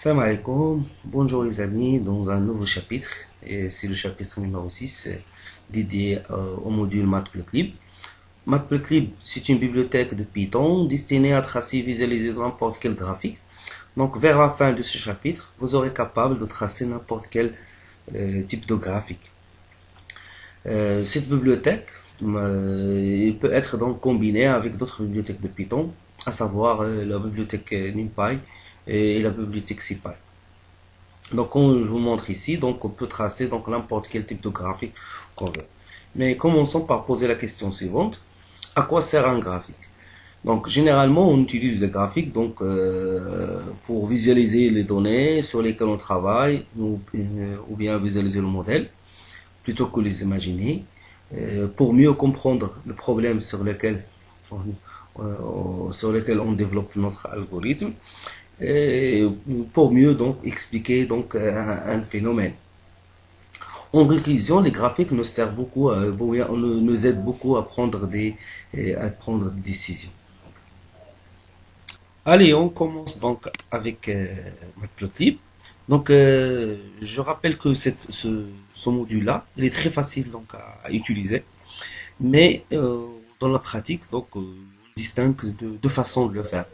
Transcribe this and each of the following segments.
Salam alaikum, bonjour les amis, dans un nouveau chapitre, et c'est le chapitre numéro 6 dédié au module Matplotlib. Matplotlib, c'est une bibliothèque de Python destinée à tracer et visualiser n'importe quel graphique. Donc vers la fin de ce chapitre, vous serez capable de tracer n'importe quel type de graphique. Cette bibliothèque il peut être donc combinée avec d'autres bibliothèques de Python, à savoir la bibliothèque NumPy et la bibliothèque SciPy. Donc, comme je vous montre ici, donc on peut tracer donc n'importe quel type de graphique qu'on veut. Mais commençons par poser la question suivante. À quoi sert un graphique? Donc, généralement, on utilise le graphique donc pour visualiser les données sur lesquelles on travaille ou bien visualiser le modèle plutôt que les imaginer pour mieux comprendre le problème sur lequel on développe notre algorithme et pour mieux donc expliquer donc un phénomène. En conclusion, les graphiques nous servent beaucoup, nous aident beaucoup à prendre des décisions. Allez, on commence donc avec Matplotlib. Donc, je rappelle que ce module-là, il est très facile donc à utiliser, mais dans la pratique, donc, on distingue deux façons de le faire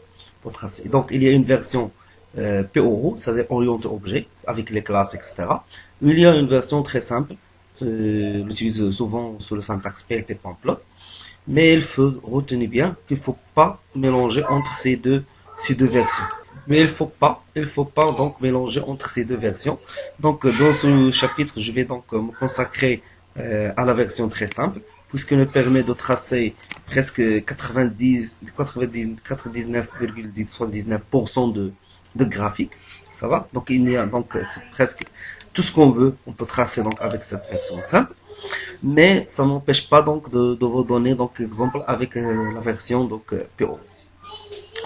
pour tracer. Donc, il y a une version PORO, c'est-à-dire orienté objet, avec les classes, etc. Il y a une version très simple, on l'utilise souvent sur le syntaxe PLT.plot, mais il faut retenir bien qu'il ne faut pas mélanger entre ces deux versions. Mais il faut pas donc mélanger entre ces deux versions. Donc, dans ce chapitre, je vais donc me consacrer à la version très simple, puisqu'elle me permet de tracer presque 99,79% de graphiques. Ça va? Donc, il y a donc c'est presque tout ce qu'on veut, on peut tracer donc avec cette version simple. Mais ça n'empêche pas donc de vous donner donc exemple avec la version donc PO.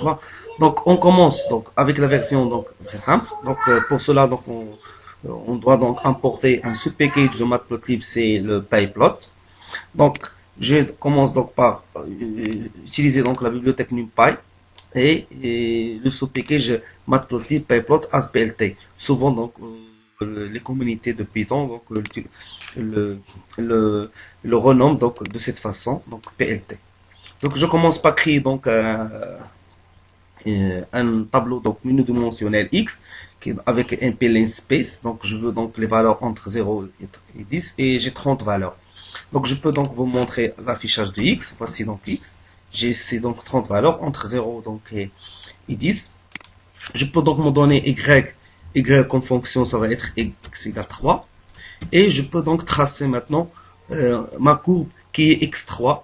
Voilà. Donc on commence donc avec la version donc très simple. Donc pour cela donc on doit donc importer un sub-package de Matplotlib, c'est le PyPlot. Donc je commence donc par utiliser donc la bibliothèque NumPy et le sous-package Matplotlib PyPlot as PLT. Souvent donc les communautés de Python donc le, le, le renomment donc de cette façon donc PLT. Donc je commence par créer donc un tableau donc unidimensionnel X avec un plane space. Donc je veux donc les valeurs entre 0 et 10 et j'ai 30 valeurs. Donc je peux donc vous montrer l'affichage de X. Voici donc X. J'ai donc 30 valeurs entre 0 donc et 10. Je peux donc me donner Y. Y comme fonction, ça va être X égale 3. Et je peux donc tracer maintenant ma courbe qui est X3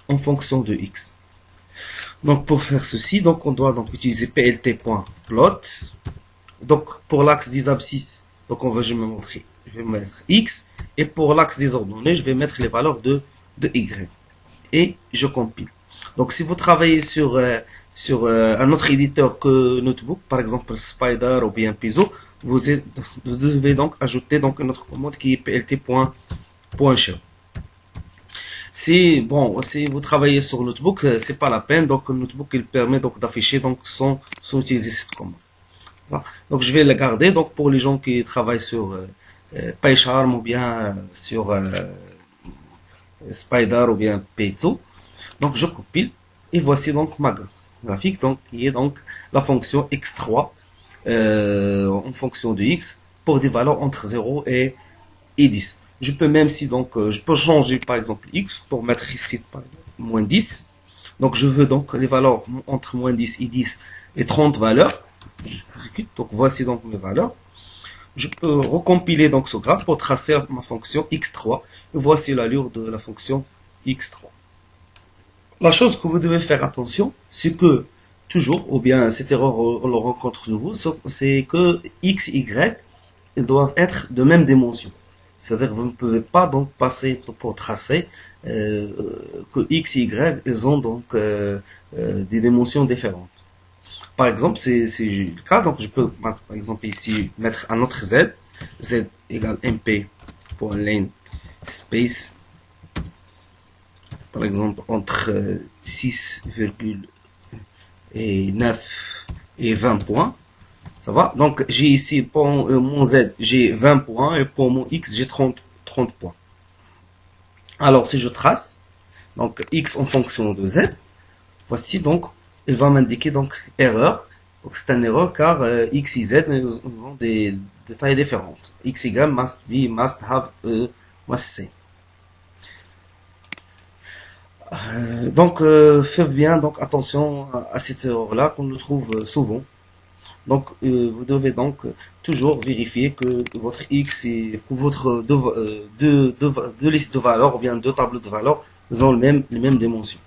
en fonction de X. Donc pour faire ceci, donc on doit donc utiliser plt.plot. Donc pour l'axe des abscisses, donc je vais mettre x, et pour l'axe des ordonnées, je vais mettre les valeurs de y. Et je compile. Donc si vous travaillez sur un autre éditeur que Notebook, par exemple Spider ou bien Piezo, vous devez donc ajouter donc une autre commande qui est plt.shell. Si vous travaillez sur Notebook, c'est pas la peine. Donc, le Notebook, il permet donc d'afficher donc sans utiliser cette commande. Voilà. Donc, je vais la garder. Donc, pour les gens qui travaillent sur PyCharm ou bien sur Spider ou bien Peizo. Donc, je compile. Et voici donc ma graphique, donc, qui est donc la fonction x3 en fonction de x pour des valeurs entre 0 et 10. Je peux même si donc je peux changer par exemple x pour mettre ici par exemple, moins 10. Donc je veux donc les valeurs entre moins 10 et 10 et 30 valeurs. J'exécute. Donc voici donc mes valeurs. Je peux recompiler donc ce graphe pour tracer ma fonction x3. Et voici l'allure de la fonction x3. La chose que vous devez faire attention, c'est que toujours, ou bien cette erreur on le rencontre souvent, c'est que x, y, ils doivent être de même dimension. C'est-à-dire que vous ne pouvez pas donc passer pour tracer que x et y, ils ont donc des dimensions différentes. Par exemple, c'est le cas, donc je peux par exemple ici mettre un autre z, z égale mp pour len space, par exemple entre 6,9 et 20 points. Ça va? Donc, j'ai ici, pour mon Z, j'ai 20 points et pour mon X, j'ai 30 points. Alors, si je trace, donc X en fonction de Z, voici donc, il va m'indiquer donc erreur. Donc, c'est une erreur car X et Z ont des tailles différentes. X égale must be, must have, must say. Donc, faites bien donc attention à cette erreur-là qu'on le trouve souvent. Donc, vous devez donc toujours vérifier que votre X et que votre deux listes de valeurs ou bien deux tableaux de valeurs ont les mêmes dimensions.